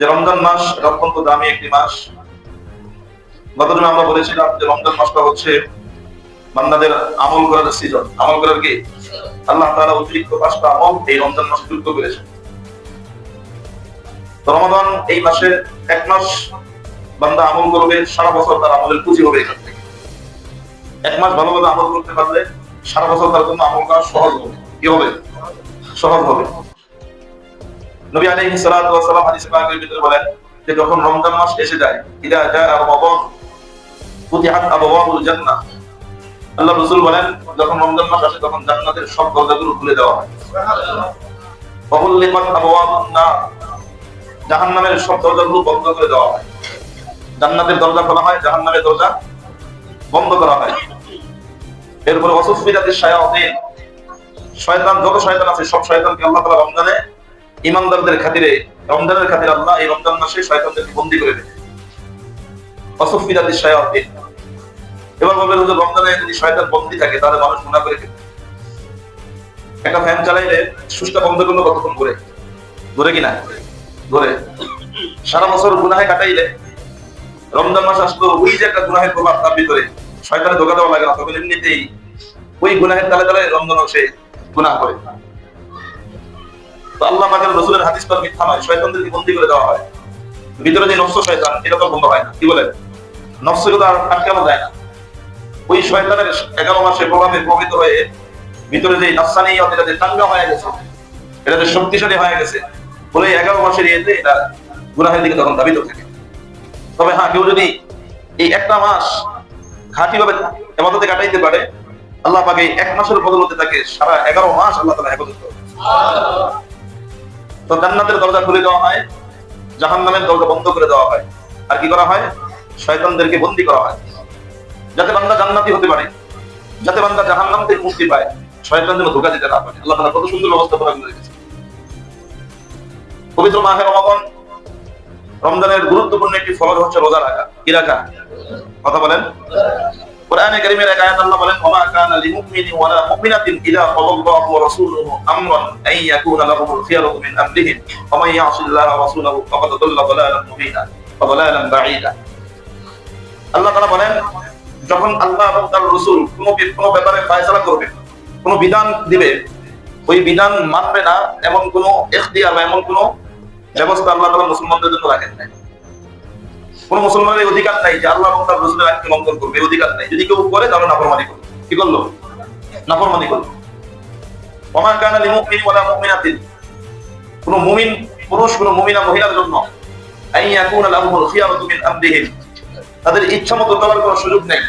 যে রমজান মাস অত্যন্ত দামি একটি মাস। গতদিন আমরা বলেছিলাম যে রমজান মাসটা হচ্ছে বান্দাদের আমল করার সিজন। আমল করার কি আল্লাহ তাআলা অতিরিক্ত 5টা আমল এই রমজান মাসে যুক্ত করেছেন। তো রমাদান এই মাসে এক মাস বান্দা আমল করবে, সারা বছর তার আমলের পুঁজি হবে এখান থেকে। এক মাস ভালোভাবে আমল করতে পারলে সারা বছর তার জন্য আমল করা সহজ হবে। কি হবে? সহজ হবে। নবী আলাইহিস সালাতু ওয়াস সালাম হাদিসে পাকের ভিতরে বলেন যে যখন রমজান মাস এসে যায়, ইদা জাআ রমাদান ফুতিহাত আবওয়াবুল জান্নাহ। আল্লাহ রাসূল বলেন যখন রমজান মাস আসে তখন জান্নাতের সব দরজাগুলো খুলে দেওয়া হয়। ওয়া গুলিকাত আবওয়াবুন নার, জাহান্নামের সব দরজাগুলো বন্ধ করে দেওয়া হয়। জান্নাতের দরজা খোলা হয়, জাহান্নামের দরজা বন্ধ করা হয়। এরপর ওয়াসুফিরাতিশ শায়াতিন, শয়তান যত শয়তান আছে সব শয়তানকে আল্লাহ তাআলা রমজানে ইমানদারদের খাতিরে, রমজানের খাতিরে আল্লাহ এই রমজান মাসে শয়তানদেরকে বন্দী করে দেয়। ওয়াসুফিরাতিশ শায়াতিন। এবার বলবেন যে রমজানে যদি শয়তান বন্দী থাকে তাহলে মানুষ গুনাহ করে ফেলে। একটা ফ্যান চালাইলে সুইচটা বন্ধ করলে কতক্ষণ ঘুরে? ঘুরে কিনা? ঘুরে। সারা বছর গুনাহে কাটাইলে রমজান মাস আসলো, ওই যে একটা গুনাহের প্রভাব তার ভিতরে, শয়তানে ধোঁকা দেওয়া লাগে না, তখন এমনিতেই ওই গুনাহের তালে তালে রমজানও সে গুনাহ করে। তো আল্লাহ পাকের রাসূলের হাদিস তো মিথ্যা নয়, শয়তানদেরকে বন্দী করে দেওয়া হয়। ভিতরে যে নফস শয়তান, এটা তো বন্ধ হয় না। কি বলেন? নফসকে তো আর আটকানো যায় না। ওই শয়তানের 11 মাসের প্রভাবে প্রভাবিত হয়ে ভিতরে যে নফসানিয়ত, এটা যে চাঙ্গা হয়ে গেছে, এটা যে শক্তিশালী হয়ে গেছে, বলে 11 মাসের ইয়েতে এটা গুনাহের দিকে তখন ধাবিত থাকে। তবে হ্যাঁ, কেউ যদি এই একটা মাস খাঁটিভাবে ইবাদতে কাটাইতে পারে, আল্লাহ পাক এই এক মাসের বদলতে তাকে সারা 11 মাস আল্লাহ তাআলা হেফাজত করবে। তো জান্নাতের দরজা খুলে দেওয়া হয়, জাহান্নামের দরজা বন্ধ করে দেওয়া হয়। আর কি করা হয়? শয়তানদেরকে বন্দী করা হয়, যাতে বান্দা জান্নাতি হতে পারে, যাতে বান্দা জাহান্নাম থেকে মুক্তি পায়, শয়তান যেন ধোঁকা দিতে না পারে। আল্লাহ তাআলা কত সুন্দর ব্যবস্থা করে রেখেছেন। পবিত্র মাহে রমাদান, রমজানের গুরুত্বপূর্ণ একটি ফরজ হচ্ছে রোজা রাখা। কি রাখা? কথা বলেন। কোরআনে কারীমের এক আয়াত আল্লাহ বলেন, ওয়া মা কানা লিমুমিনিন ওয়া লা মুমিনাতিন ইযা ক্বাদাল্লাহু ওয়া রাসূলুহু আমরান আন ইয়াকুনা লাহুমুল খিয়ারাতু মিন আমরিহিম ওয়া মান ইয়াসিল্লাহা ওয়া রাসূলাহু ফাকাদ দাল্লা দালালান মুবিনা ওয়া দালালান বাঈদা। আল্লাহ তাআলা বলেন, যখন আল্লাহ এবং তার রাসূল কোনো ব্যাপারে ফয়সালা করবে, কোনো বিধান দিবে, ওই বিধান মানবে না এমন কোনো ইখতিয়ার বা এমন কোনো ব্যবস্থা আল্লাহ তাআলা মুসলমানদের জন্য রাখেন নাই। কোন মুসলমানের অধিকার নাই যে আল্লাহ এবং তার রাসূলের আইনকে লঙ্ঘন করবে, এই অধিকার নাই। যদি কেউ করে তাহলে নাফরমানি করবে। কি করলো? নাফরমানি করলো। ওয়া মা কানা লিমুমিনিন ওয়া লা মুমিনাতিন, কোন মুমিন পুরুষ, কোন মুমিনা মহিলার জন্য আন ইয়াকুনা লাহুমুল খিয়ারাতু মিন আমরিহিম, তাদের ইচ্ছামতো চলার কোনো সুযোগ নেই।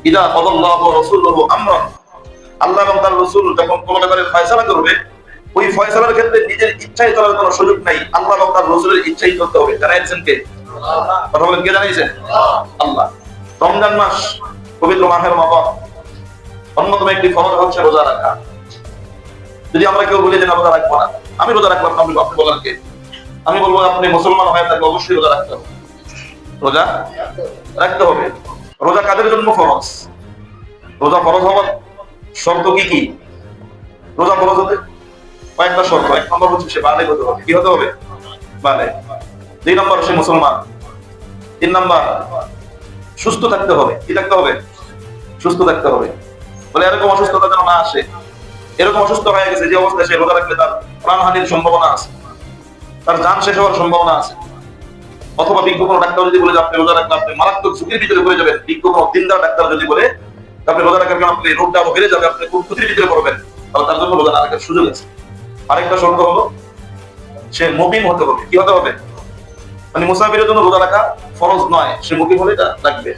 ইযা ক্বাদাল্লাহু ওয়া রাসূলুহু আমরান, আল্লাহ এবং তার রাসূল যখন কোনো ব্যাপারে ফয়সালা করবে, ওই ফয়সালার ক্ষেত্রে নিজের ইচ্ছায় চলার কোনো সুযোগ নাই। আল্লাহ এবং তার রাসূলের ইচ্ছাই চলতে হবে। জানাইছেন কে? কথা বলেন, কে জানাইছেন? আল্লাহ। রমজান মাস, পবিত্র মাহে রমাদান, অন্যতম একটি ফরজ হচ্ছে রোজা রাখা। যদি আমরা কেউ বলি যে না রোজা রাখবো না, আমি রোজা রাখলাম, আপনি বলার কে? আমি বলবো আপনি মুসলমান হয়ে থাকলে অবশ্যই রোজা রাখতে হবে। রোজা রাখতে হবে। রোজা কাদের জন্য ফরজ? রোজা ফরজ হওয়ার শর্ত কি কি? রোজা ফরজ হতে কয়েকটা শর্ত। 1 নম্বর হচ্ছে সে বালেগ হতে হবে। কি হতে হবে? বালেগ। 2 নম্বর সে মুসলমান। 3 নম্বর সুস্থ থাকতে হবে। কি থাকতে হবে? সুস্থ থাকতে হবে। বলে এরকম অসুস্থতা যেন না আসে, এরকম অসুস্থ হয়ে গেছে যে অবস্থায় সে রোজা রাখলে তার প্রাণহানির সম্ভাবনা আছে, তার জান শেষ হওয়ার সম্ভাবনা আছে। অথবা বিজ্ঞ কোনো ডাক্তার যদি বলে যে আপনি রোজা রাখলে আপনি মারাত্মক ঝুঁকির ভিতরে পড়ে যাবেন, বিজ্ঞ কোনো দিনদার ডাক্তার যদি বলে আপনি রোজা রাখার কারণে আপনি রোগটা আরো বেড়ে যাবে, আপনি খুব ক্ষতির ভিতরে পড়বেন, তাহলে তার জন্য রোজা না রাখার সুযোগ আছে। আরেকটা শর্ত হলো সে মুকিম হতে হবে। কি হতে হবে? মানে মুসাফিরের জন্য রোজা রাখা ফরজ নয়, সে মুকিম হলে এটা রাখবে।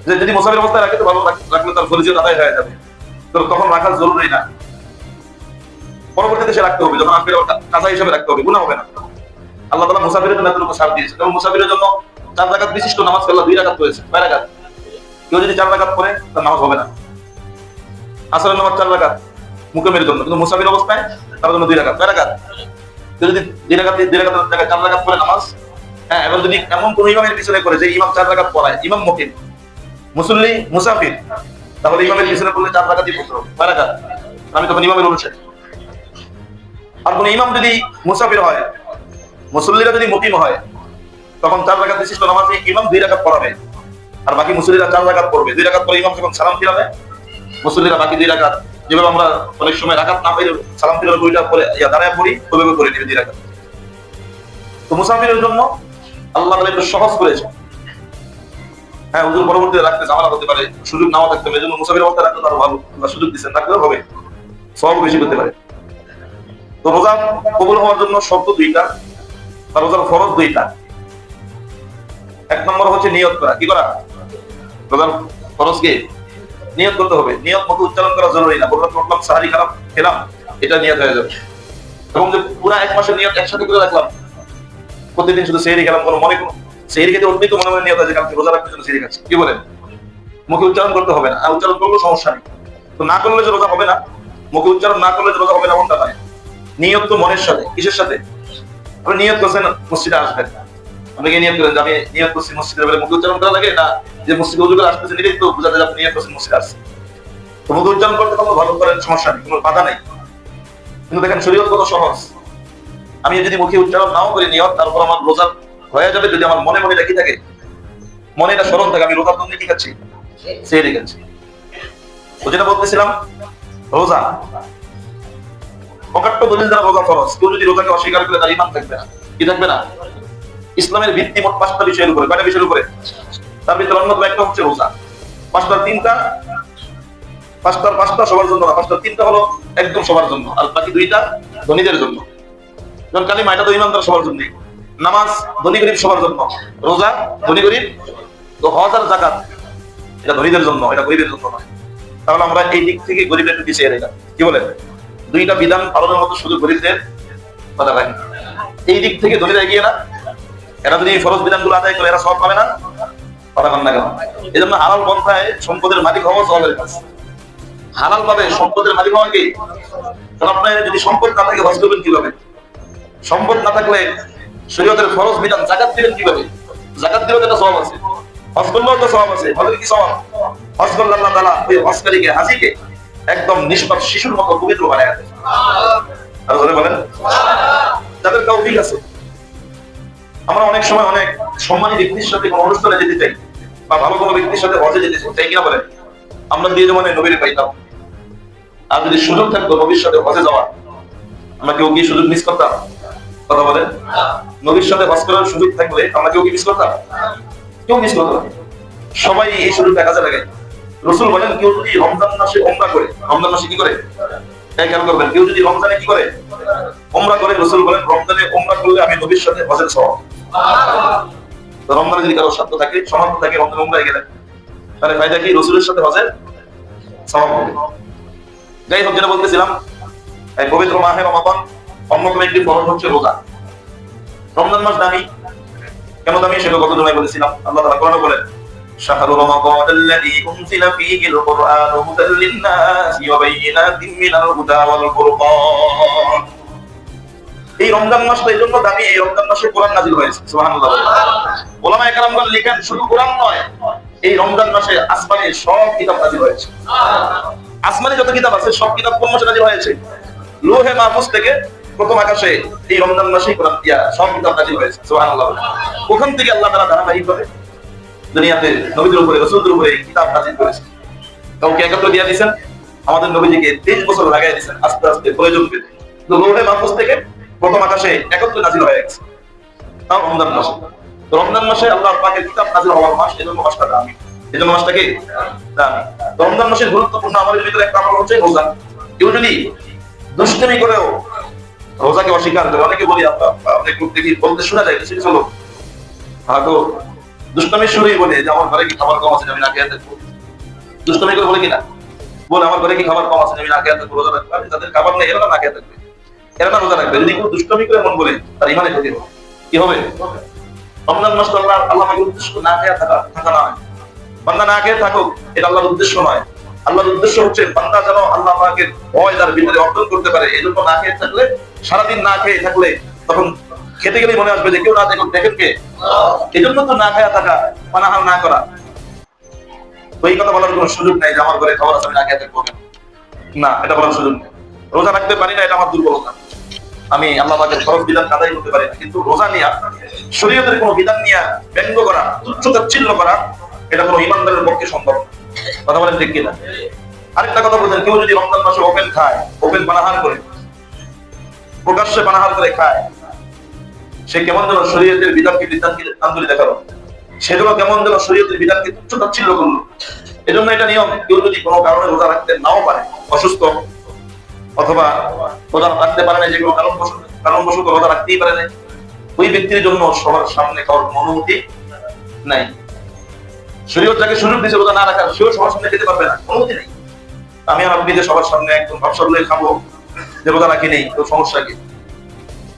যে যদি মুসাফির অবস্থায় রাখে তো ভালো, রাখলে তার ফরজিয়ত আদায় হয়ে যাবে, তো তখন রাখা জরুরি না। পরবর্তীতে সে রাখতে হবে, যখন আসবে কাজা হিসেবে রাখতে হবে, গুনাহ হবে না। আল্লাহ তাআলা মুসাফিরের জন্য এতটুকু ছাড় দিয়েছে। কারণ মুসাফিরের জন্য 4 রাকাত বিশিষ্ট নামাজ পড়লে 2 রাকাত রয়েছে। 2 রাকাত। কেউ যদি 4 রাকাত পড়ে তার নামাজ হবে না। আসরের নামাজ 4 রাকাত মুকিমের জন্য, কিন্তু মুসাফির অবস্থায় তার জন্য 2 রাকাত। 2 রাকাত। কেউ যদি 2 রাকাতের জায়গায় 4 রাকাত পড়ে নামাজ, হ্যাঁ, এবার যদি এমন কোন ইমামের পিছনে করে যে ইমাম 4 রাকাত পড়ায়, ইমাম মুকিম, মুসল্লি মুসাফির, তাহলে ইমামের পিছনে পড়লে 4 রাকাতই পড়তে হবে। 2 রাকাত। আমি তখন ইমামের অনুসারী। আর কোন ইমাম যদি মুসাফির হয় মুসল্লিরা যদি মুকিম হয় তখন 4 রাকাত বিশিষ্ট নামাজে ইমাম 2 রাকাত পড়াবে, আর বাকি মুসল্লিরা 4 রাকাত পড়বে। 2 রাকাত পরে ইমাম যখন সালাম ফিরাবে, মুসল্লিরা বাকি 2 রাকাত, যেভাবে আমরা অনেক সময় রাকাত না পেলে সালাম ফিরাবে 2টা পরে দাঁড়ায় পড়ি, ওইভাবে করে দিবে 2 রাকাত। তো মুসাফিরের জন্য আল্লাহ তাআলা একটু সহজ করেছে। হ্যাঁ, হুজুর পরবর্তীতে রাখতে ঝামেলা হতে পারে, সুযোগ নাও থাকতে পারে, এজন্য মুসাফির অবস্থা রাখতে তার ভালো, আল্লাহ সুযোগ দিচ্ছেন, রাখলেও হবে, সব বেশি করতে পারে। তো রোজা কবুল হওয়ার জন্য শর্ত 2টা, আর রোজার ফরজ 2টা। 1 নম্বর হচ্ছে নিয়ত করা। কি করা? রোজার ফরজ কি? নিয়ত করতে হবে। নিয়ত মতো উচ্চারণ করা জরুরি না, বললাম উঠলাম সাহারি খারাপ খেলাম, এটা নিয়ত হয়ে যাবে। এবং যে পুরো 1 মাসের নিয়ত একসাথে করে রাখলাম, প্রতিদিন শুধু সেহরি খেলাম, কোনো মনে কোনো সেহরি খেতে উঠলেই তো মনে মনে নিয়ত আছে কালকে রোজা রাখার জন্য সেহরি খাচ্ছি, কি বলেন? মুখে উচ্চারণ করতে হবে না, আর উচ্চারণ করলেও সমস্যা নেই। তো না করলে যে রোজা হবে না, মুখে উচ্চারণ না করলে যে রোজা হবে না এমনটা নয়। নিয়ত তো মনের সাথে, কিসের সাথে? আপনি নিয়ত করছেন মসজিদে আসবেন, আপনি কি নিয়ত করেন যে আমি নিয়ত করছি মসজিদে বলে মুখে উচ্চারণ করা লাগে না? যে মসজিদে ওযু করে আসতেছেন এটাই তো বোঝা যায় আপনি নিয়ত করছেন মসজিদে আসছেন। তো মুখে উচ্চারণ করতে কোনো ভালো করেন, সমস্যা নেই, কোনো বাধা নেই। কিন্তু দেখেন শরীয়ত কত সহজ। আমি যদি মুখে উচ্চারণ নাও করি নিয়ত, তারপর আমার রোজা হয়ে যাবে যদি আমার মনে মনে রাখি থাকে, মনে এটা স্মরণ থাকে আমি রোজার জন্য কি খাচ্ছি, সেহরি খাচ্ছি। তো যেটা বলতেছিলাম, রোজা অকাট্য দলিল দ্বারা রোজা ফরজ। কেউ যদি রোজাকে অস্বীকার করে তার ঈমান থাকবে না। কি থাকবে না? ইসলামের ভিত্তি মোট 5টা বিষয়ের উপরে। কয়টা বিষয়ের উপরে? তার ভিতরে অন্যতম একটা হচ্ছে রোজা। 5টার 5টা সবার জন্য না, 5টার 3টা হলো একদম সবার জন্য, আর বাকি 2টা ধনীদের জন্য। যেমন কালিমা, এটা তো ঈমানদার সবার জন্য। নামাজ ধনী গরিব সবার জন্য, রোজা ধনী গরিব, তো হজ আর যাকাত এটা ধনীদের জন্য, এটা গরিবের জন্য নয়। তাহলে আমরা এই দিক থেকে গরিবের একটু পিছিয়ে রইলাম। কি বলেন? 2টা বিধান পালনের মতো শুধু গরিবদের কথা রাখি, এই দিক থেকে ধনীরা এগিয়ে না। এরা যদি ফরজ বিধানগুলো আদায় করে এরা সব পাবে না, কথা বল না কেন? এই জন্য হালাল পন্থায় সম্পদের মালিক হওয়া সওয়াবের কাজ। হালাল ভাবে সম্পদের মালিক হওয়া কি? কারণ আপনার যদি সম্পদ না থাকে হজ করবেন কিভাবে? সম্পদ না থাকলে শরীয়তের ফরজ বিধান যাকাত দিবেন কিভাবে? যাকাত দিলেও একটা সওয়াব আছে, হজ করলেও একটা সওয়াব আছে। হজের কি সওয়াব? হজ করলে আল্লাহ তাআলা ওই হজকারীকে, হাজীকে একদম নিষ্পাপ শিশুর মতো পবিত্র বানায় দেন। আর ধরে বলেন যাদের তৌফিক আছে। আমরা অনেক সময় অনেক সম্মানী ব্যক্তির সাথে কোনো অনুষ্ঠানে যেতে চাই, বা ভালো কোনো ব্যক্তির সাথে হজে যেতে চাই, কিনা বলেন? আমরা দিয়ে যেমন নবীরে পাইতাম, আর যদি সুযোগ থাকতো নবীর সাথে হজে যাওয়ার, আমরা কেউ কি সুযোগ মিস করতাম? কথা বলেন। নবীর সাথে হজ করার সুযোগ থাকলে আমরা কেউ কি মিস করতাম? কেউ মিস করতো না। সবাই এই সুযোগটা কাজে লাগায়। রাসূল বলেন কেউ যদি রমজান মাসে উমরা করে, রমজান মাসে কি করে? খেয়াল করবেন, কেউ যদি রমজানে কি করে? উমরা করে। রাসূল বলেন রমজানে উমরা করলে আমি নবীর সাথে হজের সওয়াব। তো রমজানে যদি কারো সাধ্য থাকে, সামর্থ্য থাকে, রমজানে উমরায় গেলেন, তাহলে ফায়দা কি? রাসূলের সাথে হজের সওয়াব হবে। যাই হোক, যেটা বলতেছিলাম, এই পবিত্র মাহে রমাদান অন্যতম একটি ফরজ হচ্ছে রোজা। রমজান মাস দামি। কেন দামি সেটা গত জুমায় বলেছিলাম। আল্লাহ তাআলা কোরআনে বলেন শাহরু রমাদান আল্লাযী উনজিলা ফীহিল কুরআনু হুদাল লিন-নাসি ওয়া বাইয়িনাতিন মিনাল হুদা ওয়াল ফুরকান। এই রমজান মাসটা এইজন্য দামি, এই রমজান মাসে কোরআন নাযিল হয়েছে। সুবহানাল্লাহ। উলামায়ে কেরামগণ লিখেন শুধু কোরআন নয়, এই রমজান মাসে আসমানে সব কিতাব নাযিল হয়েছে। আসমানে যত কিতাব আছে সব কিতাব কোন মাসে নাযিল হয়েছে? লৌহে মাহফুজ থেকে প্রথম আকাশে এই রমজান মাসেই কোরআন সব কিতাব নাযিল হয়েছে। সুবহানাল্লাহ। ওখান থেকে আল্লাহ তাআলা ধারাবাহিকভাবে দুনিয়াতে নবীদের উপরে, রাসূলদের উপরে কিতাব নাযিল করেছেন। কাউকে একত্র দিয়ে দিয়েছেন, আমাদের নবীজিকে 23 বছর লাগাই দিয়েছেন আস্তে আস্তে প্রয়োজন পেতে। তো লৌহে মাহফুজ থেকে প্রথম আকাশে একত্রে নাযিল হয়ে গেছে, তাও রমজান মাসে। তো রমজান মাসে আল্লাহর পাকের কিতাব নাযিল হওয়ার মাস, এজন্য মাসটা দামি। এজন্য মাসটা কি দামি। রমজান মাসের গুরুত্বপূর্ণ আমলের ভিতরে একটা আমল হচ্ছে রোজা। কেউ যদি দুষ্টুমি করেও রোজাকে অস্বীকার করে, অনেকে বলি অনেক লোক দেখি বলতে শোনা যায় কিছু কিছু লোক হয়তো দুষ্টমির শুরুই বলে যে আমার ঘরে কি খাবার কম আছে আমি না খেয়ে থাকবো। দুষ্টমি করে বলে কিনা বলে আমার ঘরে কি খাবার কম আছে আমি না খেয়ে থাকবো, রোজা রাখবো। যাদের খাবার নেই এরা না খেয়ে থাকবে, এরা না রোজা রাখবে। যদি কেউ দুষ্টমি করে মন বলে তার ইমানে ক্ষতি হবে। কি হবে? রমজান মাস আল্লাহ উদ্দেশ্য না খেয়ে থাকা নয়, বান্দা না খেয়ে থাকুক এটা আল্লাহর উদ্দেশ্য নয়। আল্লাহর উদ্দেশ্য হচ্ছে বান্দা যেন আল্লাহ পাকের ভয় তার ভিতরে অর্জন করতে পারে। এই জন্য না খেয়ে থাকলে, সারাদিন না খেয়ে থাকলে তখন খেতে গেলেই মনে আসবে যে কেউ না দেখুন, দেখেন কে? এই জন্য তো না খেয়ে থাকা, পানাহার না করা। তো এই কথা বলার কোনো সুযোগ নেই যে আমার ঘরে খাবার আছে আমি না খেয়ে থাকবো কেন, না, এটা বলার সুযোগ নেই। রোজা রাখতে পারি না এটা আমার দুর্বলতা, আমি আল্লাহ পাকের ফরজ বিধান আদায় করতে পারি না, কিন্তু রোজা নিয়ে শরীয়তের কোনো বিধান নিয়ে ব্যঙ্গ করা, তুচ্ছ-তাচ্ছিল্য করা, এটা কোনো ইমানদারের পক্ষে সম্ভব না। কথা বলেন ঠিক কিনা? আরেকটা কথা বলছেন, কেউ যদি রমজান মাসে ওপেন খায়, ওপেন পানাহার করে, প্রকাশ্যে পানাহার করে খায়, সে কেমন যেন শরীয়তের বিধানকে বিধানকে দেখালো, সেগুলো কেমন যেন শরীয়তের বিধানকে তুচ্ছ-তাচ্ছিল্য করলো। এজন্য এটা নিয়ম, কেউ যদি কোনো কারণে রোজা রাখতে নাও পারে, অসুস্থ অথবা রোজা রাখতে পারে না, যেগুলো কারণবশত রোজা রাখতেই পারে না, ওই ব্যক্তির জন্য সবার সামনে খাওয়ার অনুমতি নাই। শরীয়ত যাকে সুযোগ দিয়েছে রোজা না রাখার, সেও সবার সামনে খেতে পারবে না, অনুমতি নেই। আমি আর আপনি যে সবার সামনে একদম ব্যবসা বলে খাবো যে রোজা রাখি নেই, তো সমস্যা কি?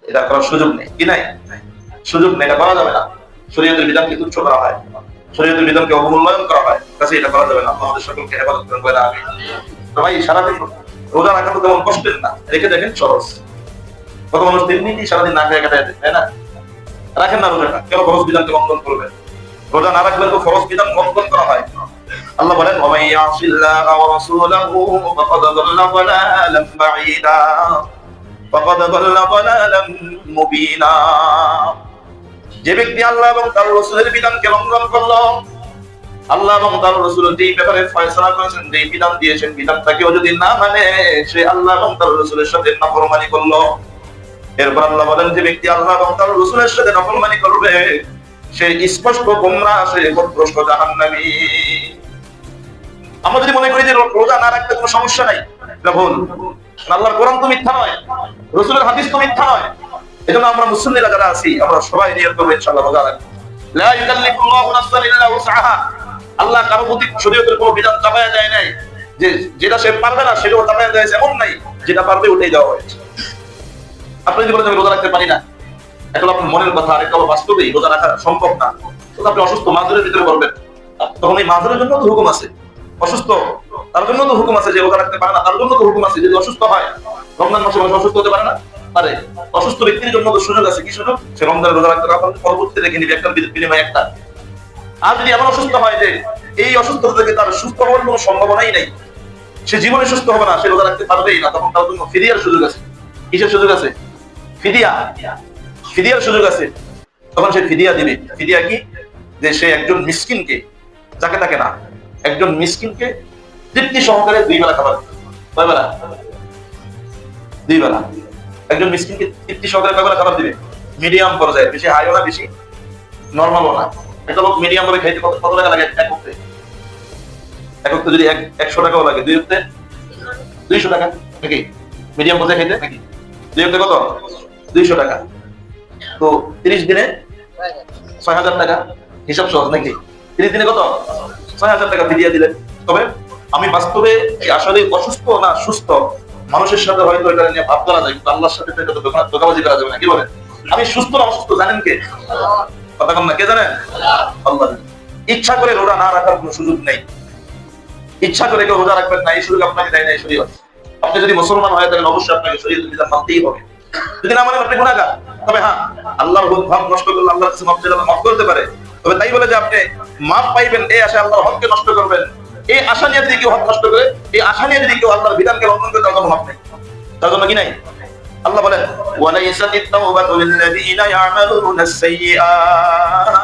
এটা করার সুযোগ নেই, কি নাই? সুযোগ নেই, এটা করা যাবে না। শরীয়তের বিধানকে তুচ্ছ করা হয়, শরীয়তের বিধানকে অবমূল্যায়ন করা হয়, কাছে এটা করা যাবে না। আমাদের সকলকে হেফাজত করেন বলে আমি ভাই, সারাদিন রোজা রাখা তো তেমন কষ্টের না, রেখে দেখেন সহজ। কত মানুষ 3 মিনিটই সারাদিন না খেয়ে কাটায় দেয়, তাই না? রাখেন না রোজাটা, কেন ফরজ বিধানকে লঙ্ঘন করবেন? রোজা না রাখলে তো ফরজ বিধান লঙ্ঘন করা হয়। আল্লাহ বলেন, ওয়া মান ইয়াসিল্লাহা ওয়া রাসূলাহু ফাকাদ দাল্লা দালালাম বাঈদা ফাকাদ দাল্লা দালালাম মুবিনা। যে ব্যক্তি আল্লাহ এবং তার রাসূলের বিধানকে লঙ্ঘন করলো, আল্লাহ এবং তার রাসূল যেই ব্যাপারে ফয়সালা করেছেন, যেই বিধান দিয়েছেন, বিধানটাকেও যদি না মানে, সে আল্লাহ এবং তার রাসূলের সাথে নাফরমানি করলো। এরপর আল্লাহ বলেন, যে ব্যক্তি আল্লাহ এবং তার রাসূলের সাথে নাফরমানি করবে, সে স্পষ্ট গোমরাহ, সে পথভ্রষ্ট জাহান্নামী। আমরা যদি মনে করি যে রোজা না রাখতে কোনো সমস্যা নাই, এটা ভুল। আল্লাহর কোরআন তো মিথ্যা নয়, রাসূলের হাদিস তো মিথ্যা নয়। এজন্য আমরা মুসলিমরা যারা আছি, আমরা সবাই নিয়ত করব ইনশাআল্লাহ রোজা রাখবো। লা ইউকাল্লিফুল্লাহু নাফসান ইল্লা উসআহা। আল্লাহ কারো প্রতি শরীয়তের কোনো বিধান চাপায়া যায় নাই, যে যেটা সে পারবে না সেটাও চাপায়া যায় এমন নাই, যেটা পারবে ওটাই দেওয়া হয়েছে। আপনি যদি বলেন আমি রোজা রাখতে পারি না, এখন আপনার মনের কথা, আর একটা বাস্তবেই রোজা রাখা সম্ভব না, তো আপনি অসুস্থ মাযুরের ভিতরে করবেন, তখন এই মাযুরের জন্য তো হুকুম আছে। অসুস্থ তার জন্য তো হুকুম আছে, যে রোজা রাখতে পারে না তার জন্য তো হুকুম আছে। যদি অসুস্থ হয়, রমজান মাসে অসুস্থ হতে পারে না, পারে, অসুস্থ ব্যক্তির জন্য তো সুযোগ আছে। কি সুযোগ? সে রমজানের রোজা রাখতে পারবে, পরবর্তীতে রেখে নিবে, একটা বিনিময় একটা। আর যদি এমন অসুস্থ হয় যে এই অসুস্থতা থেকে তার সুস্থ হওয়ার কোনো সম্ভাবনাই নাই, সে জীবনে সুস্থ হবে না, সে রোজা রাখতে পারবেই না, তখন তার জন্য ফিদিয়ার সুযোগ আছে। কিসের সুযোগ আছে? ফিদিয়ার সুযোগ আছে। তখন সে ফিদিয়া দিবে। ফিদিয়া কি? যে সে একজন মিসকিনকে, যাকে তাকে না, একজন মিসকিনকে তৃপ্তি সহকারে 2 বেলা খাবার, কয় বেলা? 2 বেলা। একজন মিসকিনকে তৃপ্তি সহকারে কয় বেলা খাবার দিবে? মিডিয়াম পর্যায়ে, বেশি হাইও না, বেশি নরমালও না। একটা লোক মিডিয়াম ভাবে খাইতে কত টাকা লাগে? এক হপ্তে যদি 100 টাকাও লাগে, 2 হপ্তে 200 টাকা নাকি? মিডিয়াম পর্যায়ে খাইতে নাকি 2 হপ্তে কত? 200 টাকা। তো 30 দিনে 6000 টাকা, হিসাব সহজ নাকি? 30 দিনে কত? 6000 টাকা ফিরিয়ে দিলেন। তবে আমি বাস্তবে আসলে অসুস্থ না সুস্থ, মানুষের সাথে হয়তো এটা নিয়ে ভাব করা যায়, কিন্তু আল্লাহর সাথে এটা ধোঁকাবাজি করা যাবে না। কি বলেন? আমি সুস্থ না অসুস্থ জানেন কে? কথা কম না, কে জানেন? আল্লাহ। ইচ্ছা করে রোজা না রাখার কোনো সুযোগ নেই। ইচ্ছা করে কেউ রোজা রাখবেন না, এই সুযোগ আপনাকে দেয় না শরীয়ত। আপনি যদি মুসলমান হয়ে থাকেন, অবশ্যই আপনাকে শরীয়তের বিধান মানতেই হবে। যদি না মানেন, আপনি গুনাহগার। তবে হ্যাঁ, আল্লাহর হক নষ্ট করলে আল্লাহর কাছে মাফ চাইলে আল্লাহ মাফ করতে পারে। তবে তাই বলে যে আপনি মাফ পাইবেন এই আশায় আল্লাহর হককে নষ্ট করবেন, এই আশা নিয়ে যদি কেউ হক নষ্ট করে, এই আশা নিয়ে যদি কেউ আল্লাহর বিধানকে লঙ্ঘন করে, তার জন্য মাফ নেই, তার জন্য কি নাই? আল্লাহ বলেন, ওয়ালাইসাতিত তাওবাতু লিল্লাযিনা ইয়ামালুনাস সাইয়্যাত।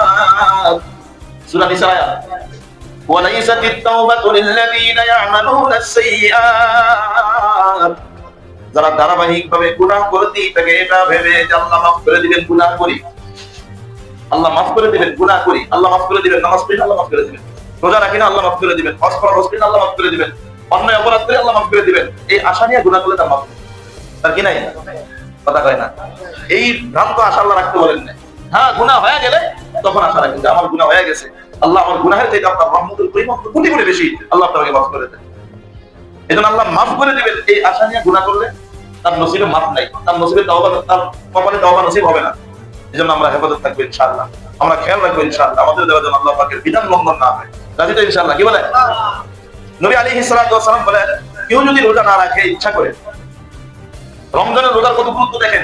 সূরা নিসা আয়াত। ওয়ালাইসাতিত তাওবাতু লিল্লাযিনা ইয়ামালুনাস সাইয়্যাত। যারা ধারাবাহিকভাবে গুনাহ করতেই থাকে, এটা ভেবে যে আল্লাহ মাফ করে দিবেন, গুনাহ করি, আল্লাহ মাফ করে দিবেন, গুনাহ করি, আল্লাহ মাফ করে দিবেন, নামাজ পড়ি আল্লাহ মাফ করে দিবেন, রোজা রাখি না আল্লাহ মাফ করে দিবেন, হজ করা হজ করি আল্লাহ মাফ করে দিবেন, অন্যায় অপরাধ করে আল্লাহ মাফ করে দিবেন, এই আশা নিয়ে গুনাহ করলে তার মাফ, তার কি নাই? কথা কয় না। এই ভ্রান্ত আশা আল্লাহ রাখতে বলেন না। হ্যাঁ, গুনাহ হয়ে গেলে তখন আশা রাখেন যে আমার গুনাহ হয়ে গেছে, আল্লাহ আমার গুনাহের থেকে আপনার রহমতের পরিমাণ কোটি কোটি বেশি, আল্লাহ আপনাকে মাফ করে দেন। এজন্য আল্লাহ মাফ করে দিবেন এই আশা নিয়ে গুনাহ করলে তার নসিবে মাফ নাই, তার নসিবে তাওবা, তার কপালে তাওবা নসিব হবে না। এজন্য আমরা হেফাজত থাকবো ইনশাআল্লাহ, আমরা খেয়াল রাখবো ইনশাআল্লাহ, আমাদের দেওয়া যেন আল্লাহ পাকের বিধান লঙ্ঘন না হয়। রাজি তো ইনশাআল্লাহ? কি বলে? নবী আলাইহিস সালাতু ওয়াস সালাম বলেন, কেউ যদি রোজা না রাখে ইচ্ছা করে, রমজানের রোজার কত গুরুত্ব দেখেন।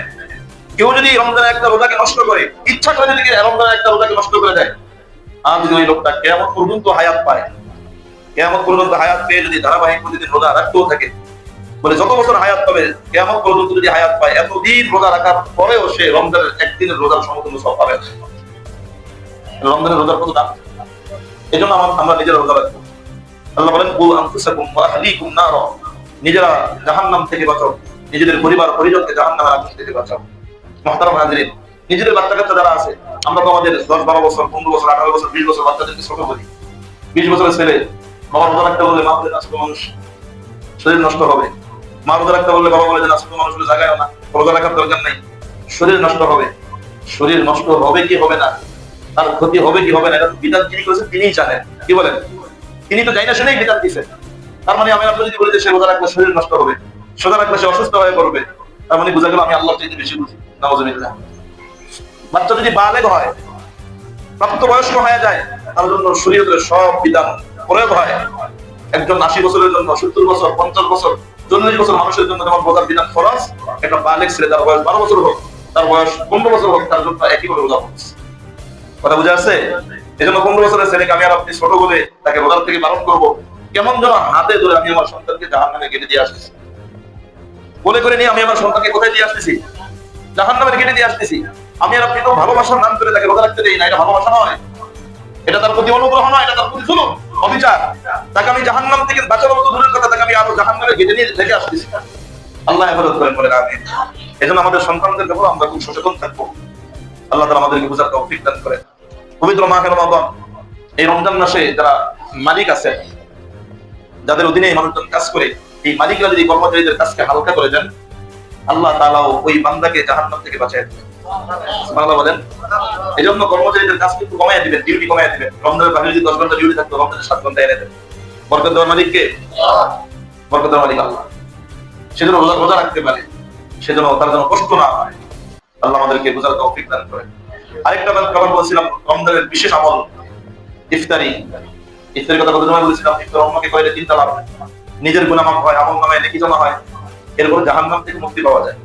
কেউ যদি রমজানের একটা রোজাকে নষ্ট করে, ইচ্ছা করে যদি রমজানের একটা রোজাকে নষ্ট করে দেয়, আর যদি ওই লোকটা কিয়ামত পর্যন্ত হায়াত পায়, কিয়ামত পর্যন্ত হায়াত পেয়ে যদি ধারাবাহিক প্রতিদিন রোজা রাখতেও থাকে, বলে যত বছর হায়াত পাবে কিয়ামত পর্যন্ত যদি হায়াত পায় এতদিন রোজা রাখার পরেও সে রমজানের একদিনের রোজার সমতুল্য সওয়াব পাবে। রমজানের রোজার কত দাম, এজন্য আমরা নিজেরা রোজা রাখবো। আল্লাহ বলেন কু আনফুসাকুম ওয়া আহলিকুম নার, নিজেরা জাহান্নাম থেকে বাঁচাও, নিজেদের পরিবার পরিজনকে জাহান্নামের আগুন থেকে বাঁচাও। মুহতারাম হাজিরিন, নিজেদের বাচ্চা কাচ্চা যারা আছে, আমরা তো আমাদের 10-12 বছর 15 বছর 18 বছর 20 বছর বাচ্চাদেরকে ছোট করি। 20 বছরের ছেলে বাবা রোজা রাখতে বললে মা বলে না ছোট মানুষ, শরীর নষ্ট হবে। মা রোজা রাখতে বললে বাবা বলে যে না ছোট মানুষ জায়গায় না, রোজা রাখার দরকার নাই, শরীর নষ্ট হবে। শরীর নষ্ট হবে কি হবে না, তার ক্ষতি হবে কি হবে না, এটা বিধান যিনি করেছেন তিনিই জানেন। কি বলেন? তিনি তো জানি না শুনেই বিধান দিচ্ছেন। তার মানে আমি আপনার যদি বলি যে সে রোজা রাখলে শরীর নষ্ট হবে, রোজা রাখলে সে অসুস্থ হয়ে পড়বে, তার মানে বোঝা গেল আমি আল্লাহর চাইতে বেশি বুঝি। নাউজুবিল্লাহ। বাচ্চা যদি বালেগ হয়, প্রাপ্তবয়স্ক হয়ে যায়, তার জন্য শরীয়তের সব বিধান প্রয়োগ হয়। একজন 80 বছরের জন্য, 70 বছর, 50 বছর, 40 বছর মানুষের জন্য যেমন রোজার বিধান ফরজ, একটা বালেগ ছেলে তার বয়স 12 বছর হোক, তার বয়স 15 বছর হোক, তার জন্য একইভাবে রোজা ফরজ। কথা বুঝা আছে? এই জন্য 15 বছরের ছেলেকে আমি আর আপনি ছোট বলে তাকে রোজার থেকে বারণ করবো, কেমন যেন হাতে ধরে আমি আমার সন্তানকে জাহান্নামে গেটে দিয়ে আসতেছি, বলে করে নিয়ে আমি আমার সন্তানকে কোথায় দিয়ে আসতেছি? জাহান্নামের গেটে দিয়ে আসতেছি। আমি আর আপনি তো ভালোবাসার নাম করে তাকে রোজা রাখতে দেই না, এটা ভালোবাসা নয়, এটা তার প্রতি অনুগ্রহ নয়, এটা তার প্রতি জুলুম, অবিচার। তাকে আমি জাহান্নাম থেকে বাঁচানোর মতো দূরের কথা, তাকে আমি আরো জাহান্নামে গেটে নিয়ে রেখে আসতেছি। আল্লাহ হেফাজত করেন বলে আমিন। এজন্য আমাদের সন্তানদের ব্যাপারে আমরা খুব সচেতন থাকবো। আল্লাহ তাআলা আমাদেরকে বুঝার তৌফিক দান করেন। পবিত্র মাহে রমাদান, এই রমজান মাসে যারা মালিক আছে, যাদের অধীনে মানুষজন কাজ করে, এই মালিকরা যদি কর্মচারীদের কাজকে হালকা করে দেন, আল্লাহ তাআলাও ওই বান্দাকে জাহান্নাম থেকে বাঁচায় দিবেন। সুবহানাল্লাহ বলেন। এই জন্য কর্মচারীদের কাজ কিন্তু কমায় দিবেন, ডিউটি কমায় দিবেন। রমজানের বাইরে যদি 10 ঘন্টা ডিউটি থাকতো, রমজানের 7 ঘন্টা এনে দেন। বরকত দেওয়ার মালিক কে? বরকত দেওয়ার মালিক আল্লাহ। সেজন্য রোজা রাখতে পারে, সেজন্য তার জন্য কষ্ট না হয়। আল্লাহ আমাদেরকে বুঝার তৌফিক দান করেন। আরেকটা ব্যাপার বলছিলাম, রমজানের বিশেষ আমল ইফতারি। ইফতারির কথা কত সময় বলেছিলাম, ইফতার অন্যকে কইলে 3টা লাভ, নিজের গুনাহ মাফ হয়, আমল নামায় নেকি জমা হয়, এরপর জাহান্নাম থেকে মুক্তি পাওয়া যায়।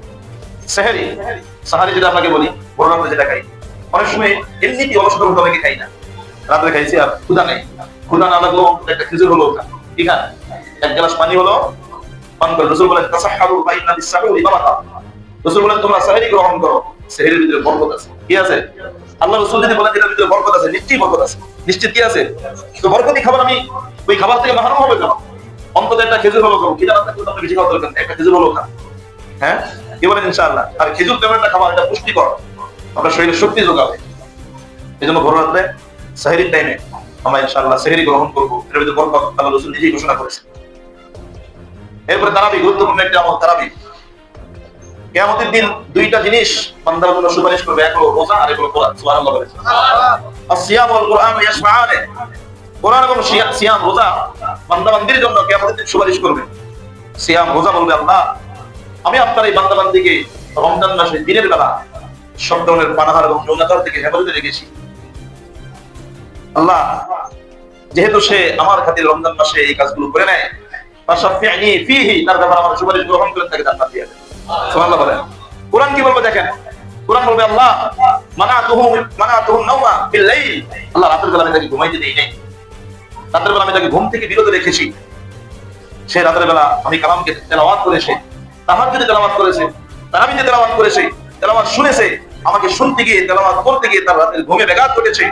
সেহরি, সাহারি যেটা আপনাকে বলি, বড় রাতে যেটা খাই, অনেক সময় এমনিতে অলসতা করতে অনেকে খাই না, রাতে খাইছি আর ক্ষুধা নেই, ক্ষুধা না লাগলেও একটা খেজুর হলো খা, কি খান? এক গ্লাস পানি হলো পান করে। রাসূল বলেন তাসাহহারু ফাইন্না বিস-সাহুরি বারাকা। রাসূল বলেন তোমরা সাহরি গ্রহণ করো, সেহরির ভিতরে বরকত আছে। কি আছে? আল্লাহ রাসূল যদি বলেন এর ভিতরে বরকত আছে, নিশ্চয়ই বরকত আছে। নিশ্চিত কি আছে? তো বরকতি খাবার আমি ওই খাবার থেকে মাহরুম হবে কেন? অন্তত একটা খেজুর হলো খাবো, খিদা না থাকলে তো আপনি বেশি খাওয়া দরকার নেই, একটা খেজুর হলো খান। হ্যাঁ, কি বলেন? ইনশাআল্লাহ। আর খেজুর তেমন একটা খাবার, এটা পুষ্টিকর, আপনার শরীরে শক্তি যোগাবে। এই জন্য ভোর রাতে সেহরির টাইমে আমরা ইনশাআল্লাহ সেহরি গ্রহণ করবো, এর ভিতরে বরকত আল্লাহ রাসূল নিজেই ঘোষণা করেছেন। এরপরে তারাবি, গুরুত্বপূর্ণ একটা আমল তারাবি। কিয়ামতের দিন দুইটা জিনিস বান্দার জন্য সুপারিশ করবে, এক হলো রোজা আর এক হলো কোরআন। সুবহানাল্লাহ বলেন। আসিয়াম ওয়াল কোরআন ইয়াশফাআনে। কোরআন এবং সিয়াম, রোজা বান্দা বান্দির জন্য কিয়ামতের দিন সুপারিশ করবে। সিয়াম, রোজা বলবে আল্লাহ আমি আপনার এই বান্দা বান্দিকে রমজান মাসে দিনের বেলা সব ধরনের পানাহার এবং যৌনাচার থেকে হেফাজতে রেখেছি। আল্লাহ যেহেতু সে আমার খাতির রমজান মাসে এই কাজগুলো করে নেয়, ফাশফি'নি ফীহি, তার ব্যাপারে আমার সুপারিশ গ্রহণ করেন, তাকে জান্নাত দিয়ে দেন। সুবহানাল্লাহ বলেন। কোরআন কি বলবে দেখেন, কোরআন বলবে আল্লাহ মানাতুহু নাওমা বিল লাইল, আল্লাহ রাতের বেলা আমি তাকে ঘুমাইতে দেই নাই, রাতের বেলা আমি তাকে ঘুম থেকে বিরত রেখেছি। সে রাতের বেলা আমি কালামকে তেলাওয়াত করেছে, তাহাজ্জুদে তেলাওয়াত করেছে, তারাবিতে তেলাওয়াত করেছে, তেলাওয়াত শুনেছে, আমাকে শুনতে গিয়ে তেলাওয়াত করতে গিয়ে তার রাতের ঘুমে ব্যাঘাত ঘটেছে।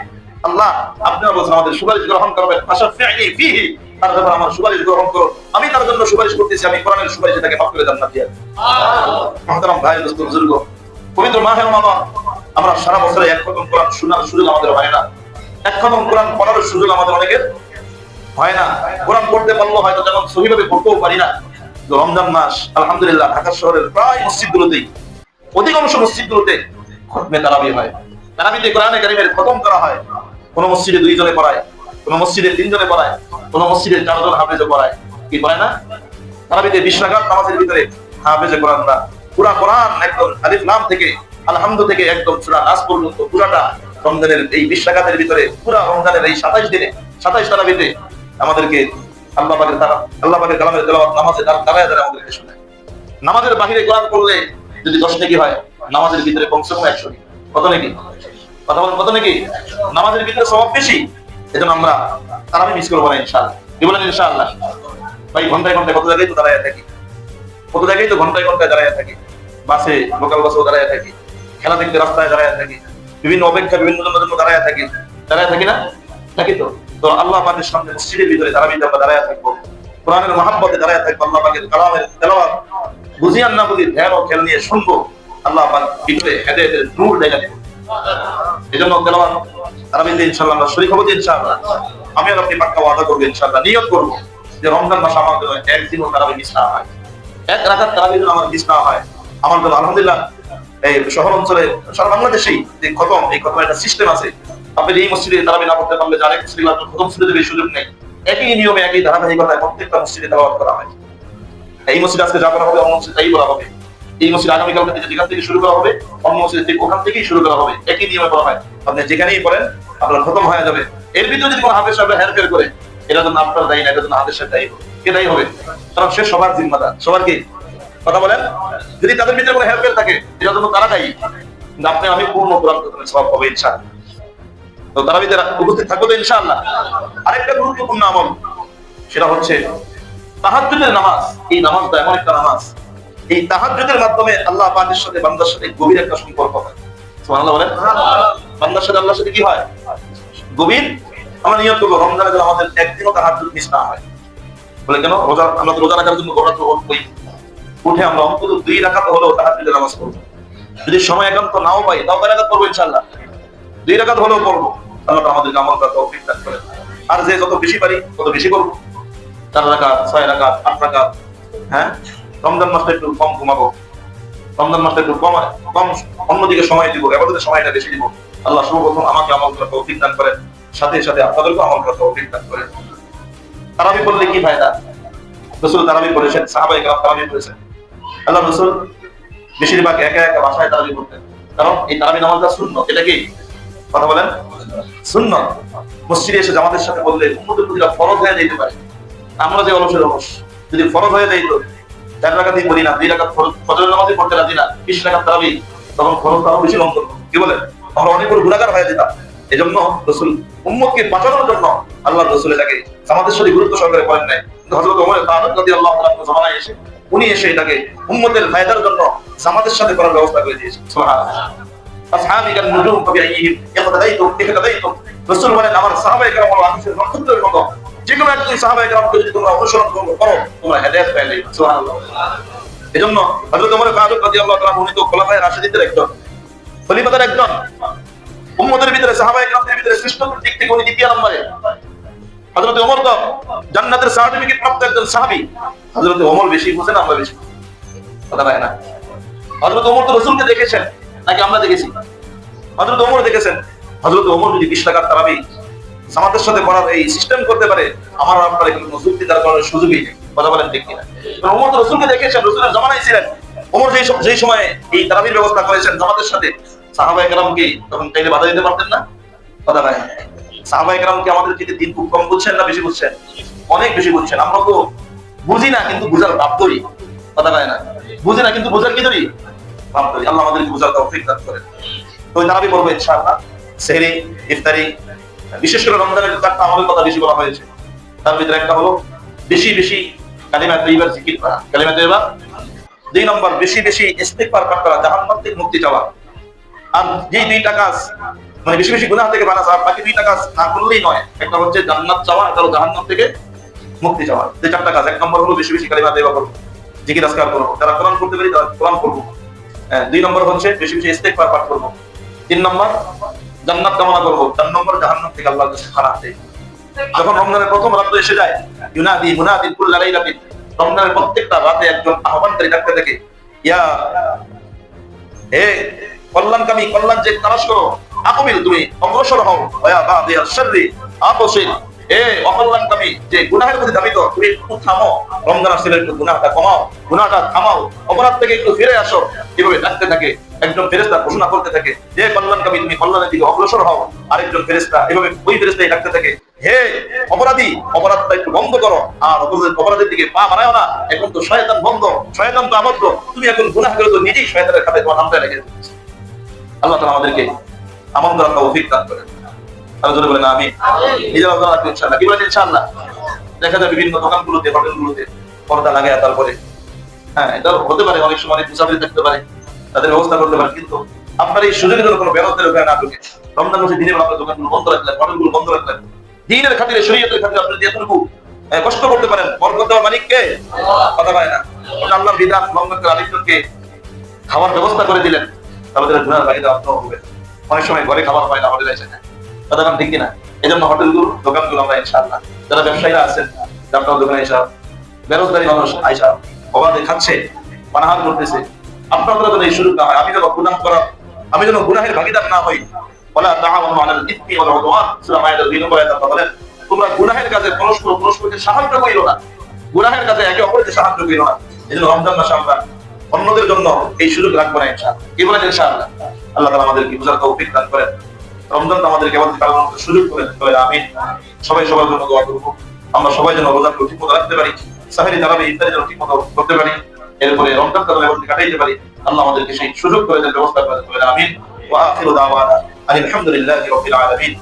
আল্লাহ আপনারা বলছেন আমাদের সুপারিশ গ্রহণ করবেন, ফাশফি'নি ফীহি, তার ব্যাপারে আমার সুপারিশ গ্রহণ করো, আমি তার জন্য সুপারিশ করতেছি, আমি কোরআনের সুপারিশে তাকে মাফ করে জান্নাত দিয়ে দেব। মুহতারাম ভাই দোস্ত বুজুর্গ, পবিত্র মাহে রমাদান আমরা সারা বছরে এক খতম কোরআন শোনার সুযোগ আমাদের হয় না, এক খতম কোরআন পড়ার সুযোগ আমাদের অনেকের হয় না। কোরআন পড়তে পারলেও হয়তো যেমন সহিভাবে পড়তেও পারি না। রমজান মাস আলহামদুলিল্লাহ ঢাকা শহরের প্রায় মসজিদগুলোতেই, অধিকাংশ মসজিদগুলোতে খতমে তারাবি হয়। তারাবিতে কোরআনে কারীমের খতম করা হয়। কোন মসজিদে 2 জনে পড়ায়, কোন মসজিদে 3 জনে পড়ায়, কোন মসজিদে 4 জন হাফেজে পড়ায়। কি পড়ায় না? তারাবিতে 20 রাকাত নামাজের ভিতরে হাফেজে কোরআনরা পুরা কোরআন একদম আলিফ লাম থেকে আলহামদু থেকে একদম সূরা নাস পর্যন্ত পুরাটা রমজানের এই 20 রাকাতের ভিতরে, পুরা রমজানের এই 27 দিনে 27 তারাবিতে আমাদেরকে আল্লাহ পাকের কালামের তেলাওয়াত নামাজে দাঁড়ায় দাঁড়ায় আমাদেরকে শোনায়। নামাজের বাহিরে কোরআন পড়লে যদি 10 নেকি হয়, নামাজের ভিতরে কমসে কম 100 নেকি। কত নেকি? কথা বলেন, কত নেকি? নামাজের ভিতরে সওয়াব বেশি। এজন্য আমরা তারাবি মিস করব না ইনশাআল্লাহ। কি বলেন ইনশাআল্লাহ? ভাই ঘন্টায় ঘন্টায় কত জায়গায় তো দাঁড়ায় থাকি, কত জায়গায় তো ঘন্টায় ঘন্টায় দাঁড়ায় থাকি, বাসে, লোকাল বাসেও দাঁড়ায় থাকি, খেলা দেখতে রাস্তায় দাঁড়ায় থাকি, বিভিন্ন অপেক্ষা বিভিন্ন জন্য দাঁড়ায় থাকি না, থাকি তো। তো আল্লাহ পাকের সামনে মসজিদের ভিতরে তারাবিতে আমরা দাঁড়ায় থাকবো, কোরআনের মহাব্বতে দাঁড়ায় থাকবো, আল্লাহ পাকের কালামের তেলাওয়াত বুঝি আর না বুঝি ধ্যান ও খেয়াল নিয়ে শুনবো, আল্লাহ পাক ভিতরে হেদায়েতের নূর দেখা দেবে। এজন্য তেলাওয়াত তারাবিতে ইনশাআল্লাহ আমরা শরীক হবো ইনশাআল্লাহ। আমি আর আপনি পাক্কা ওয়াদা করবো ইনশাআল্লাহ, নিয়ত করবো যে রমজান মাস আমার জন্য একদিনও তারাবি মিস না হয়, এক রাকাত তারাবি যেন আমার মিস না হয়। আমার জন্য আলহামদুলিল্লাহ এই শহর অঞ্চলে সারা বাংলাদেশেই যে খতম, এই খতম একটা সিস্টেম আছে। আপনি এই মসজিদে তারাবি না পড়তে পারলে আরেক মসজিদে খতম শুরু দেবে সুযোগ নেই, একই নিয়মে একই ধারাবাহিকতায় প্রত্যেকটা মসজিদে তেলাওয়াত করা হয়। এই মসজিদে আজকে যা করা হবে অন্য মসজিদে তাই করা হবে, এই মসজিদে আগামীকালকে থেকে যেখান থেকে শুরু করা হবে অন্য মসজিদে থেকে ওখান থেকেই শুরু করা হবে, একই নিয়মে করা হয়। আপনি যেখানেই পড়েন আপনার খতম হয়ে যাবে। এর ভিতরে যদি কোনো হাফেজ সাহেব হেরফের করে, এটা জন্য আপনার দায়ী না, এটা জন্য হাফেজ সাহেব দায়ী, কে দায়ী হবে? কারণ সে সবার জিম্মাদার, সবার কি কথা বলেন। যদি তাদের ভিতরে কোনো হেরফের থাকে এটা জন্য তারা দায়ী, কিন্তু আপনি আমি পূর্ণ কোরআন খতমের সওয়াব হবে ইনশাআল্লাহ। তো তারাবিতে উপস্থিত থাকবো তো ইনশাআল্লাহ। আরেকটা গুরুত্বপূর্ণ আমল সেটা হচ্ছে তাহাজ্জুদের নামাজ। এই নামাজটা এমন একটা নামাজ, এই তাহাজ্জুদের মাধ্যমে আল্লাহ পাকের সাথে বান্দার সাথে গভীর একটা সম্পর্ক হয়। সুবহানাল্লাহ বলেন। বান্দার সাথে আল্লাহর সাথে কি হয়? গভীর। আমরা নিয়ত করবো রমজানে যেন আমাদের একদিনও তাহাজ্জুদ মিস না হয়। বলে কেন? রোজা, আমরা তো রোজা রাখার জন্য গড়াতে হই, উঠে আমরা অন্তত 2 রাকাত হলেও তাহাজ্জুদের নামাজ পড়বো। যদি সময় একান্ত নাও পাই তাও 2 রাকাত পড়বো ইনশাআল্লাহ, 2 রাকাত হলেও পড়বো। আল্লাহ আমাদেরকে আমল করার তৌফিক দান করেন। আর যে যত বেশি পারি তত বেশি করবো, 4 রাকাত, 6 রাকাত, 8 রাকাত। হ্যাঁ, রমজান মাসটা একটু কম ঘুমাবো, রমজান মাসটা একটু কম অন্যদিকে সময় দিব, ইবাদতের সময়টা বেশি দিব। আল্লাহ সর্বপ্রথম আমাকে আমল করার তৌফিক দান করেন, সাথে সাথে আপনাদেরকে আমল করার তৌফিক দান করেন। তারাবি পড়লে কি ফায়দা? রাসূল তারাবি পড়েছেন, সাহাবায়ে কেরাম তারাবি পড়েছেন। আল্লাহ রাসূল বেশিরভাগ একা একা বাসায় তারাবি পড়তেন, কারণ এই তারাবি নামাজটা সুন্নাত। এটা কি কথা বলেন? সুন্নাত। মসজিদে এসে জামাতের সাথে বললে উম্মতের প্রতি ফরজ হয়ে যেতে পারে। আমরা যে অলসের অলস, যদি ফরজ হয়ে যাইতো 4 রাকাতই পড়ি না, 2 রাকাত ফজরের নামাজই পড়তে রাজি না, 20 রাকাত তারাবি, তখন ফরজ আরো বেশি লঙ্ঘন করব। কি বলেন? আমরা অনেক বড় গুনাহগার হয়ে যেতাম। এজন্য রাসূল উম্মতকে বাঁচানোর জন্য আল্লাহর রাসূল এটাকে জামাতের সাথে গুরুত্ব সহকারে করেন নাই। হযরত ওমর রাদিয়াল্লাহু তাআলা জামানায় এসে উনি এসে এটাকে উম্মতের ফায়দার জন্য জামাতের সাথে করার ব্যবস্থা করে দিয়েছেন। সুবহানাল্লাহ। আসহাবি কান নুজুম ফাবিআইহিম ইহতাদাইতুম ইহতাদাইতুম। রাসূল বলেন আমার সাহাবায়ে কেরাম হলো আকাশের নক্ষত্রের মতো, যেকোনো একজন সাহাবায়ে কেরামকে যদি তোমরা অনুসরণ করো তোমরা হেদায়েত পেয়ে যাবে। সুবহানাল্লাহ। এজন্য হযরত ওমর রাদিয়াল্লাহু তাআলা উনি তো খোলাফায়ে রাশিদিনদের একজন, খলিফাদের একজন। উম্মতের ভিতরে সাহাবায়ে কেরামদের ভিতরে শ্রেষ্ঠত্বের দিক থেকে উনি দ্বিতীয় নম্বরে। হযরত ওমর তো জান্নাতের সার্টিফিকেট প্রাপ্ত একজন সাহাবী। হযরত ওমর বেশি বুঝেন, আমরা বেশি কথা বলে না। হযরত ওমর তো রাসূলকে দেখেছেন নাকি আমরা দেখেছি? হযরত ওমর দেখেছেন। হযরত ওমর যদি 20 রাকাত তারাবি জামাতের সাথে পড়ার এই সিস্টেম করতে পারে, আমার আপনার কোনো যুক্তি দাঁড় করার সুযোগই নেই। কথা বলেন ঠিক কিনা? কারণ ওমর তো রাসূলকে দেখেছেন, রাসূলের জামানায় ছিলেন। ওমর যেই সময়ে এই তারাবির ব্যবস্থা করেছেন জামাতের সাথে, সাহাবায়ে কেরাম কি তখন চাইলে বাধা দিতে পারতেন না? কথা বলেন। সাহাবায়ে কেরাম কি আমাদের থেকে দিন খুব কম বুঝছেন না বেশি বুঝছেন? অনেক বেশি বুঝছেন। আমরা তো বুঝি না কিন্তু বুঝার ভাব ধরি। কথা বলে না, বুঝি না কিন্তু বুঝার কি ধরি? ভাব ধরি। আল্লাহ আমাদেরকে বুঝার তৌফিক দান করেন। তো তারাবি পড়বো ইনশাআল্লাহ। সেহরি, ইফতারি, বিশেষ করে রমজানের 4টা আমলের কথা বেশি বলা হয়েছে। তার ভিতরে একটা হলো বেশি বেশি কালিমা তাইয়্যিবার জিকির করা। কালিমা তাইয়্যিবা। 2 নম্বর বেশি বেশি ইস্তিগফার পাঠ করা, জাহান্নাম থেকে মুক্তি চাওয়া। আর যে 2টা কাজ মানে বেশি বেশি গুনাহ থেকে বাঁচা, আর বাকি 2টা কাজ না করলেই নয়। একটা হচ্ছে জান্নাত চাওয়া, আর হলো জাহান্নাম থেকে মুক্তি চাওয়া। এই 4টা কাজ। 1 নম্বর হলো বেশি বেশি কালিমা তাইয়্যিবা করব, জিকির আজকার করব, যারা কোরআন পড়তে পারি তারা কোরআন পড়ব। 2 নম্বর হচ্ছে বেশি বেশি ইস্তিগফার পাঠ করব। 3 নম্বর জান্নাত কামনা করব। 4 নম্বর জাহান্নাম থেকে আল্লাহর কাছে ছাড়া চাই। যখন রমজানের প্রথম রাত এসে যায়, ইউনাদি মুনাদিন কুল্লা লাইলাতিন, রমজানের প্রত্যেকটা রাতে একজন আহ্বানকারী ডাকতে থাকে, ইয়া হে কল্যাণকামী, কল্যাণ যে তালাশ করো, আকবিল তুমি অগ্রসর হও, ওয়া বাদিয়াশ শাররি আকসির, এ অকল্যাণকামী যে গুনাহের প্রতি ধাবিত, তুমি একটু থামো, রমজান আসলে একটু গুনাহটা কমাও, গুনাহটা থামাও, অপরাধ থেকে একটু ফিরে আসো। এভাবে ডাকতে থাকে। একজন ফেরেশতা ঘোষণা করতে থাকে, হে কল্যাণকামী তুমি কল্যাণের দিকে অগ্রসর হও। আরেকজন ফেরেশতা এভাবে ওই ফেরেশতাই ডাকতে থাকে, হে অপরাধী, অপরাধটা একটু বন্ধ করো, আর অপরাধের দিকে পা বাড়ায়ো না। এখন তো শয়তান বন্ধ, শয়তান তো আবদ্ধ, তুমি এখন গুনাহ করে তো নিজেই শয়তানের খাতে তোমার নামটা রেখে দিচ্ছ। আল্লাহ তাআলা আমাদেরকে আমল করার তৌফিক দান করেন। আর জোরে বলেন আমিন। নিজের আল্লাহ রাখবেন ইনশাআল্লাহ। কি বলেন ইনশাআল্লাহ? দেখা যায় বিভিন্ন দোকানগুলোতে, হোটেলগুলোতে পর্দা লাগায় তারপরে হ্যাঁ, এটা হতে পারে, অনেক সময় মুসাফির থাকতে পারে, তাদের ব্যবস্থা করতে পারে, কিন্তু আপনার এই সুযোগের জন্য কোনো ব্যবস্থার উপরে না ঢুকে রমজান মাসে দিনের বেলা আপনার দোকানগুলো বন্ধ রাখলেন, হোটেলগুলো বন্ধ রাখলেন, দিনের খাতিরে শরীয়তের খাতিরে আপনি যেটুকু কষ্ট করতে পারেন, বরকত দেওয়ার মালিক কে? কথা পায় না। আল্লাহর বিধান লঙ্ঘন করে আরেকজনকে খাবার ব্যবস্থা করে দিলেন, তাহলে গুনার বাড়িতে আপনি হবে। অনেক সময় ঘরে খাবার পায় না, হোটেলে এসে কথা কারণ ঠিক কিনা? এই জন্য হোটেলগুলো দোকানগুলো আমরা ইনশাআল্লাহ যারা ব্যবসায়ীরা আছেন, আপনার দোকানে এসা বেরোজগারি মানুষ আইসা অবাধে খাচ্ছে, পানাহার করতেছে, আপনাদের যেন এই সুযোগ না হয়, আমি যেন গুনাহ করার, আমি যেন গুনাহের ভাগিদার না হই। ওয়ালা তাআওয়ানু আলাল ইসমি ওয়াল উদওয়ান, সূরা মায়েদার ২ নম্বর আয়াতে বলেন, তোমরা গুনাহের কাজে পরস্পরকে সাহায্য করিও না, গুনাহের কাজে একে অপরকে সাহায্য করিও না। এজন্য রমজান মাসে আমরা অন্যদের জন্য এই সুযোগ রাখবো না ইনশাআল্লাহ। কি বলেন ইনশাআল্লাহ? আল্লাহ তাআলা আমাদেরকে বুঝার তৌফিক দান করেন। রমজান আমাদেরকে আমাদের পালন করার সুযোগ করেন, আমিন। সবাই সবার জন্য দোয়া করব, আমরা সবাই যেন রোজাকে ঠিকমতো রাখতে পারি, সাহরি তারাবি ইফতারি যেন ঠিকমতো করতে পারি, এরপরে রমজানটা যেন কাটাইতে পারি। আল্লাহ আমাদেরকে সেই সুযোগ করে দেন, ব্যবস্থা করে দেন, আমিন। ওয়া আখিরু দাওয়ানা আলহামদুলিল্লাহি রাব্বিল আলামিন।